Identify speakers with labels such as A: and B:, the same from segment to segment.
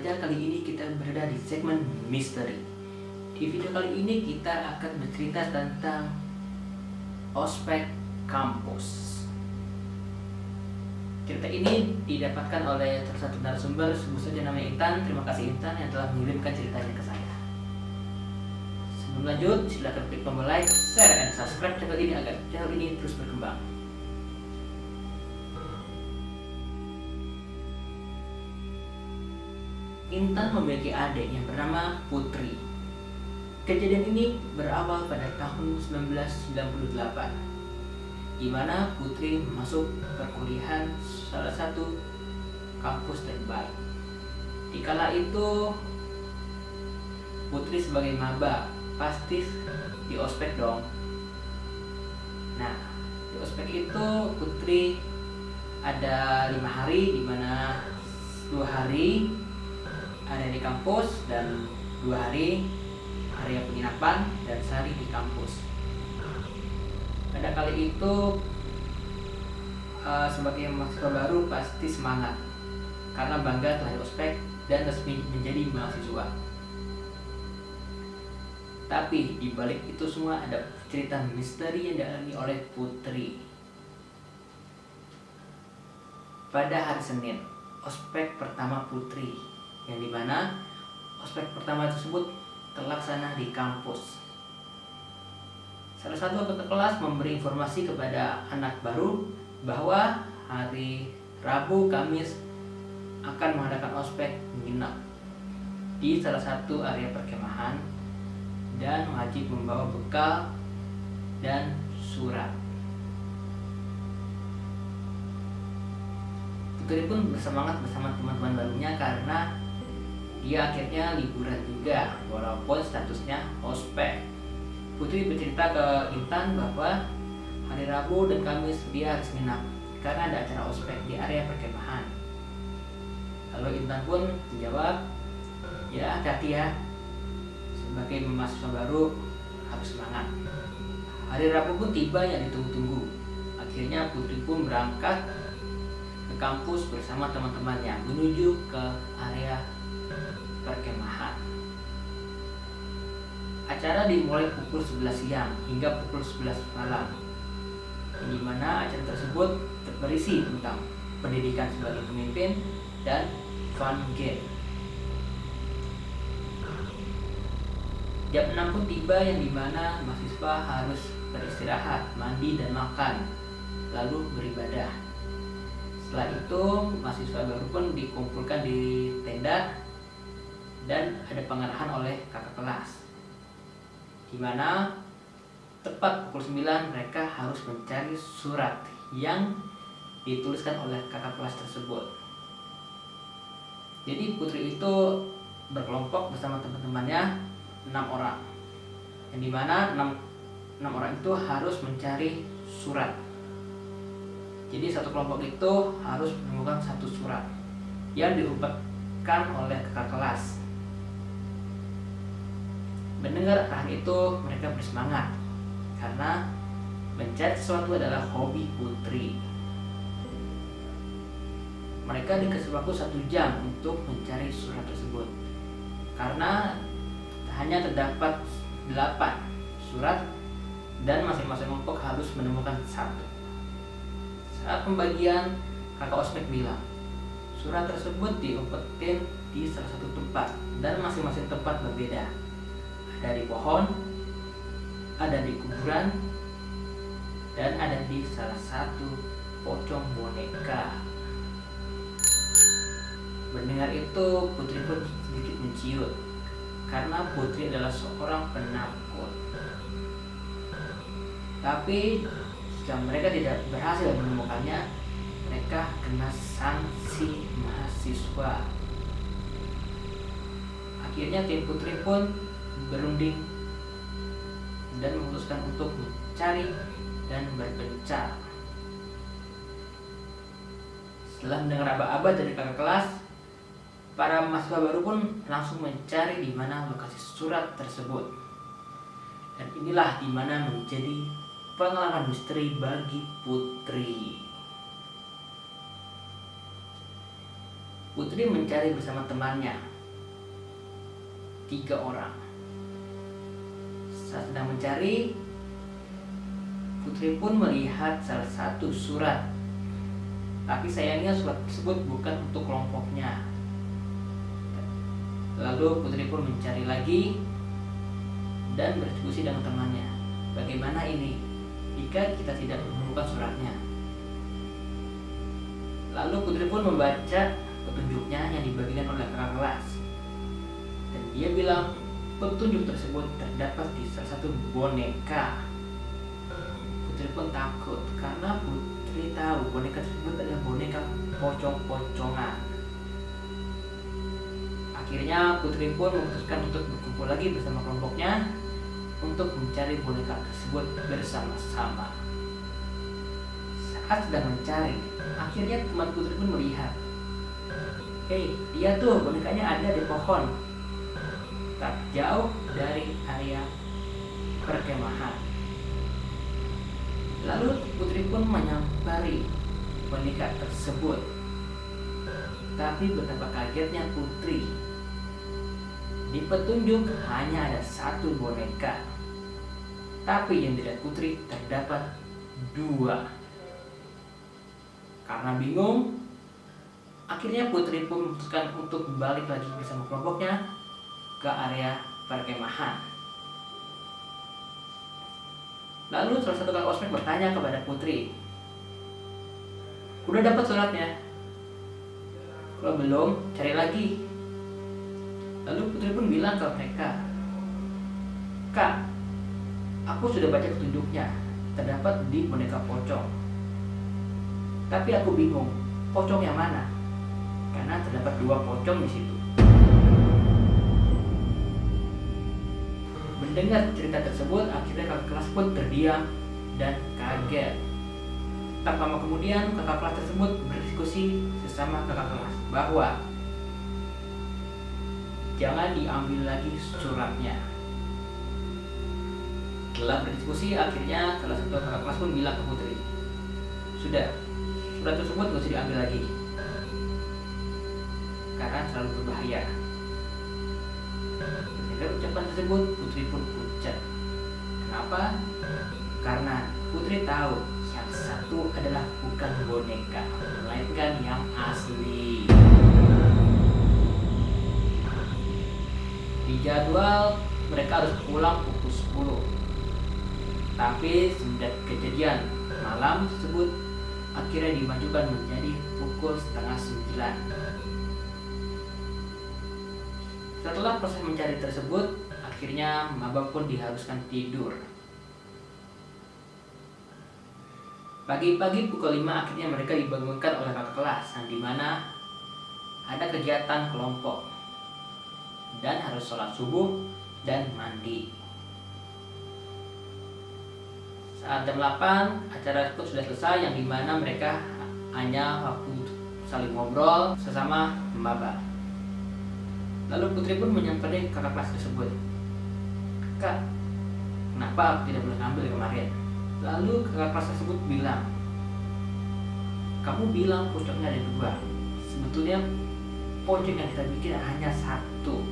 A: saja, kali ini kita berada di segmen misteri. Di video kali ini kita akan bercerita tentang ospek kampus. Cerita ini didapatkan oleh salah satu narasumber, sebut saja namanya Intan. Terima kasih Intan yang telah mengirimkan ceritanya ke saya. Sebelum lanjut, silakan klik tombol like, share, dan subscribe channel ini agar channel ini terus berkembang. Intan memiliki adik yang bernama Putri. Kejadian ini berawal pada tahun 1998, di mana Putri masuk perkuliahan salah satu kampus terbaik. Di kala itu Putri sebagai maba pasti di ospek dong. Nah, di ospek itu Putri ada 5 hari, di mana 2 hari ada di kampus dan 2 hari area penginapan dan sehari di kampus. Pada kali itu sebagai mahasiswa baru pasti semangat karena bangga telah di ospek dan resmi menjadi mahasiswa. Tapi di balik itu semua ada cerita misteri yang dialami oleh Putri. Pada hari Senin, ospek pertama Putri, yang dimana ospek pertama tersebut terlaksana di kampus. Salah satu anggota kelas memberi informasi kepada anak baru bahwa hari Rabu, Kamis akan mengadakan ospek menginap di salah satu area perkemahan dan wajib membawa bekal dan surat. Putri pun bersemangat bersama teman-teman barunya karena dia akhirnya liburan juga walaupun statusnya ospek. Putri bercerita ke Intan bahwa hari Rabu dan Kamis dia harus nginap karena ada acara ospek di area perkemahan. Lalu Intan pun menjawab, "Ya, hati-hati ya. Sebagai mahasiswa baru harus semangat." Hari Rabu pun tiba yang ditunggu-tunggu. Akhirnya Putri pun berangkat ke kampus bersama teman-temannya menuju ke area perkemahan. Acara dimulai pukul 11 siang hingga pukul 11 malam, di mana acara tersebut berisi tentang pendidikan sebagai pemimpin dan fun game. Jam 6 pun tiba yang dimana mahasiswa harus beristirahat, mandi dan makan, lalu beribadah. Setelah itu mahasiswa baru pun dikumpulkan di tenda dan ada pengarahan oleh kakak kelas, di mana tepat pukul 9 mereka harus mencari surat yang dituliskan oleh kakak kelas tersebut. Jadi Putri itu berkelompok bersama teman-temannya 6 orang, yang dimana 6 orang itu harus mencari surat. Jadi satu kelompok itu harus menemukan satu surat yang diumpetkan oleh kakak kelas. Mendengar arahan itu mereka bersemangat karena mencari sesuatu adalah hobi Putri. Mereka dikasih waktu 1 jam untuk mencari surat tersebut karena hanya terdapat 8 surat dan masing-masing kelompok harus menemukan 1. Saat pembagian, kakak ospek bilang surat tersebut diumpetin di salah satu tempat dan masing-masing tempat berbeda. Ada di pohon, ada di kuburan, dan ada di salah satu pocong boneka. Mendengar itu, Putri pun sedikit menciut karena Putri adalah seorang penakut. Tapi jika mereka tidak berhasil menemukannya, mereka kena sanksi mahasiswa. Akhirnya tim Putri pun berunding dan memutuskan untuk mencari dan berpencar. Setelah mendengar aba-aba dari kakak kelas, para mahasiswa baru pun langsung mencari di mana lokasi surat tersebut. Dan inilah di mana menjadi pengalaman misteri bagi Putri. Putri mencari bersama temannya, 3 orang. Saat sedang mencari, Putri pun melihat salah satu surat. Tapi sayangnya surat tersebut bukan untuk kelompoknya. Lalu Putri pun mencari lagi dan berdiskusi dengan temannya. Bagaimana ini jika kita tidak menemukan suratnya? Lalu Putri pun membaca petunjuknya yang dibagikan oleh kakak kelas. Dan dia bilang petunjuk tersebut terdapat di salah satu boneka. Putri pun takut karena Putri tahu boneka tersebut adalah boneka pocong-pocongan. Akhirnya Putri pun memutuskan untuk berkumpul lagi bersama kelompoknya untuk mencari boneka tersebut bersama-sama. Saat sedang mencari, akhirnya teman Putri pun melihat, "Hei, dia tuh bonekanya ada di pohon, tak jauh dari area perkemahan." Lalu Putri pun menyampari boneka tersebut. Tapi betapa kagetnya Putri. Di petunjuk hanya ada 1 boneka, tapi yang dilihat Putri terdapat 2. Karena bingung, akhirnya Putri pun memutuskan untuk balik lagi bersama kelompoknya ke area perkemahan. Lalu salah satu kakak ospek bertanya kepada Putri, "Udah dapat suratnya?" "Kalau belum, cari lagi." Lalu Putri pun bilang ke mereka, "Kak, aku sudah baca petunjuknya, terdapat di boneka pocong. Tapi aku bingung, pocong yang mana? Karena terdapat 2 pocong di situ." Mendengar cerita tersebut, akhirnya kakak kelas pun terdiam dan kaget. Tak lama kemudian, kakak kelas tersebut berdiskusi sesama kakak kelas bahwa jangan diambil lagi suratnya. Setelah berdiskusi, akhirnya salah satu kakak kelas pun bilang ke Putri, "Sudah, surat tersebut gak usah diambil lagi, karena terlalu berbahaya." Ketika ucapan tersebut, Putri pun pucat. Kenapa? Karena Putri tahu yang satu adalah bukan boneka, melainkan yang asli. Di jadwal mereka harus pulang pukul 10. Tapi semenjak kejadian malam tersebut akhirnya dimajukan menjadi pukul setengah 9. Setelah proses mencari tersebut, akhirnya maba pun diharuskan tidur. Pagi-pagi pukul 5 akhirnya mereka dibangunkan oleh kakak kelas, yang dimana ada kegiatan kelompok dan harus sholat subuh dan mandi. Saat jam 8 acara itu sudah selesai, yang dimana mereka hanya waktu saling ngobrol sesama maba. Lalu Putri pun menyampaikan kakak kelas tersebut, "Kak, kenapa aku tidak boleh ngambil kemarin?" Lalu kakak kelas tersebut bilang, "Kamu bilang pocongnya ada 2. Sebetulnya pocong yang kita bikin hanya 1.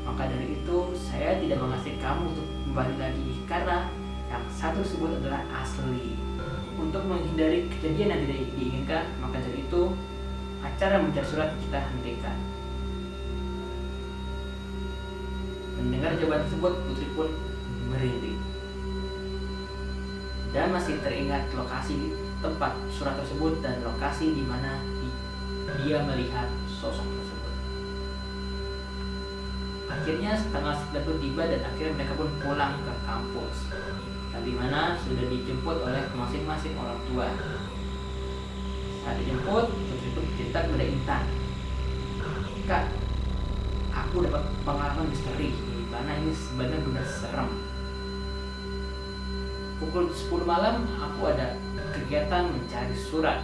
A: Maka dari itu saya tidak mengasih kamu untuk kembali lagi, karena yang 1 tersebut adalah asli. Untuk menghindari kejadian yang tidak diinginkan, maka dari itu acara mencari surat kita hentikan." Mendengar jawaban tersebut, Putri pun merinding dan masih teringat lokasi tempat surat tersebut dan lokasi di mana dia melihat sosok tersebut. Akhirnya setengah 9 pun tiba dan akhirnya mereka pun pulang ke kampus, dan di mana sudah dijemput oleh masing-masing orang tua. Saat dijemput, Putri pun cerita kepada Intan, "Kak, aku dapat pengalaman misteri, di mana ini sebenarnya benar serem. Pukul 10 malam aku ada kegiatan mencari surat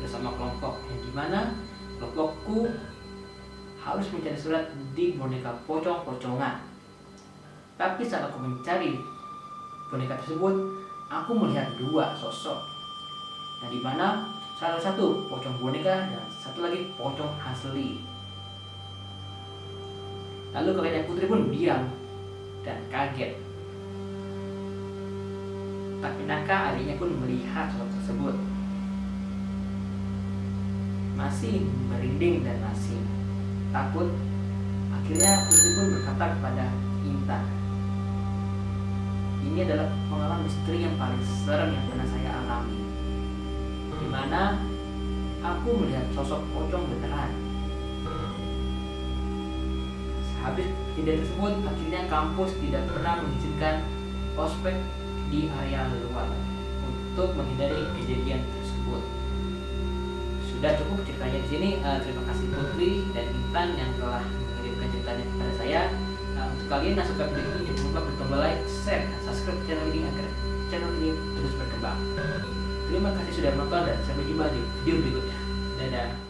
A: bersama kelompok, yang dimana kelompokku harus mencari surat di boneka pocong-pocongan. Tapi saat aku mencari boneka tersebut, aku melihat 2 sosok, yang dimana salah satu pocong boneka dan satu lagi pocong asli. Lalu kakaknya Putri pun diam dan kaget. Tapi Naka adiknya pun melihat sosok tersebut, masih merinding dan masih takut. Akhirnya Putri pun berkata kepada Intan, ini adalah pengalaman misteri yang paling serem yang pernah saya alami, dimana aku melihat sosok pocong beneran. Habis kejadian tersebut, akhirnya kampus tidak pernah mengizinkan ospek di area luar untuk menghindari kejadian tersebut. Sudah cukup ceritanya di sini. Terima kasih Putri dan Intan yang telah mengirimkan ceritanya kepada saya. Untuk kalian yang suka video ini, jangan lupa bertombol like, share, dan subscribe channel ini agar channel ini terus berkembang. Terima kasih sudah menonton dan sampai jumpa di video berikutnya. Dadah.